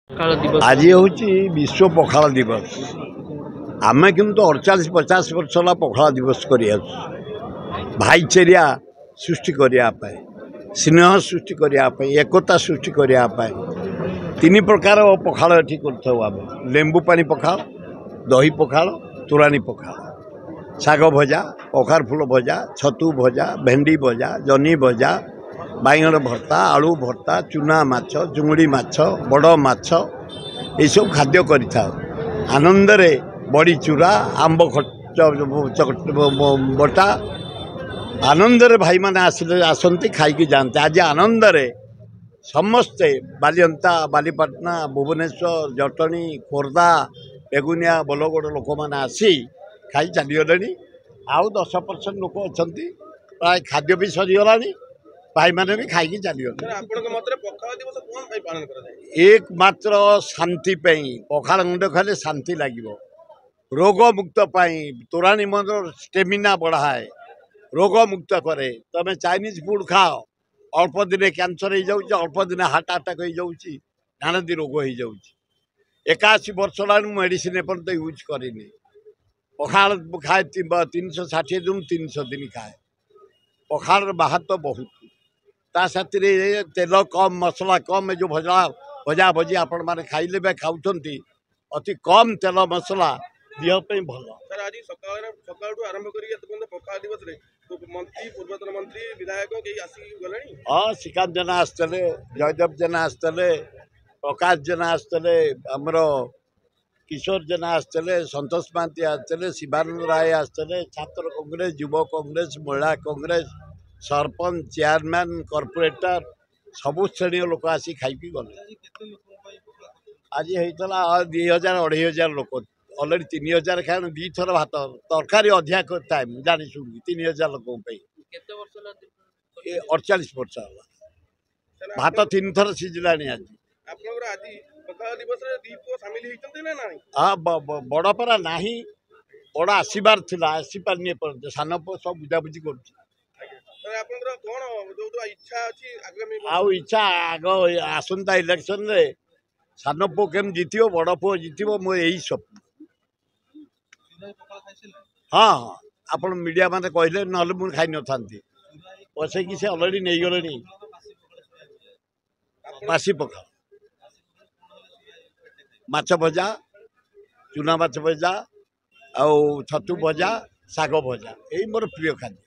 आज हूँ विश्व पखाल दिवस। आम किंतु 48-50 वर्ष है पखाल दिवस कर भाईचारा सृष्टि करने स्नेह सृष्टि करने एकता सृष्टि करने तीन प्रकार पखाल ये कर लेंबू पानी पखाल, दही पखाल, तोरानी पखाल, शाग भजा, कखार फूल भजा, छतु भजा, भेंडी भजा, जह्नी भजा, बैगण भर्ता, आलू भर्ता, चूना माछ, चुंगड़ी माछ, बड़ माछ यू खाद्य कर आनंदरे बड़ी चूरा आंब बटा आनंदरे भाई माने आसती खाई जाते। आज आनंदरे समस्ते बालियंता, बालीपाटना, भुवनेश्वर, जटणी, खोर्धा, बेगुनिया, बलगड़ लोक मैंने आसी खाई चलीगले। आउ 10% लोक अच्छा प्राय खाद्य भी सरीगला भाई मैंने भी खाई चलीगले। एकमात्र शांति पखाल गुंड खाले शांति लगे, रोग मुक्त तोराणी मन स्टेमिना बढ़ाए, रोग मुक्त करे। तमें चाइनीज फूड खाओ अल्प दिन कैंसर हो जाऊँ, अल्प दिन हार्ट अटैक हो जाऊँ, नानादी रोग हो जाऊँ। 81 वर्ष ला मेडिसिन एपर्यंत यूज करनी। पखाल खाए 360 दिन 300 दिन खाए। पखाल बाहर तो बहुत ता साथी तेल कम, मसला कम, जो भजा भजा भजी आपण मैंने खाइले खाऊंट अति कम तेल मसला देहपाई भल। आज सकाल आरंभ कर मंत्री, पूर्वतन मंत्री, विधायक गले। हाँ, श्रीकांत जेना आसते, जयदेव जेना आसते, प्रकाश जेना आसते, आमर किशोर जेना आसते, संतोष महांती आसते, शिवानंद राय आसते, छात्र कांग्रेस, युवा कांग्रेस, महिला कांग्रेस, सरपंच, चेयरमैन, कॉर्पोरेटर सबु श्रेणी लोक आसी खाई गले। आज होता 2000-2500 लोक अलरेडी 3000 खाए 2 थर भात तरकारी अधिक थाए जानी शुणी 3000 लोक 48 वर्ष भात 3 थर सीझला। आज हाँ बड़परा ना बड़ आसबार था आसीपारे सान पु सब बुझाबुझी कर इच्छा आग आसंता इलेक्शन रे सान पु केम जीत बड़ पु जीत मो यही स्वप्न। हाँ हाँ आप मीडिया मैंने कहले ना मुझे खाई न था बसैक से अलरेडी नहीं गले। बासी पखाल, माछ भजा, चूना माछ भजा, आउ छतु भजा, शाग भजा यही मोर प्रिय खाद्य।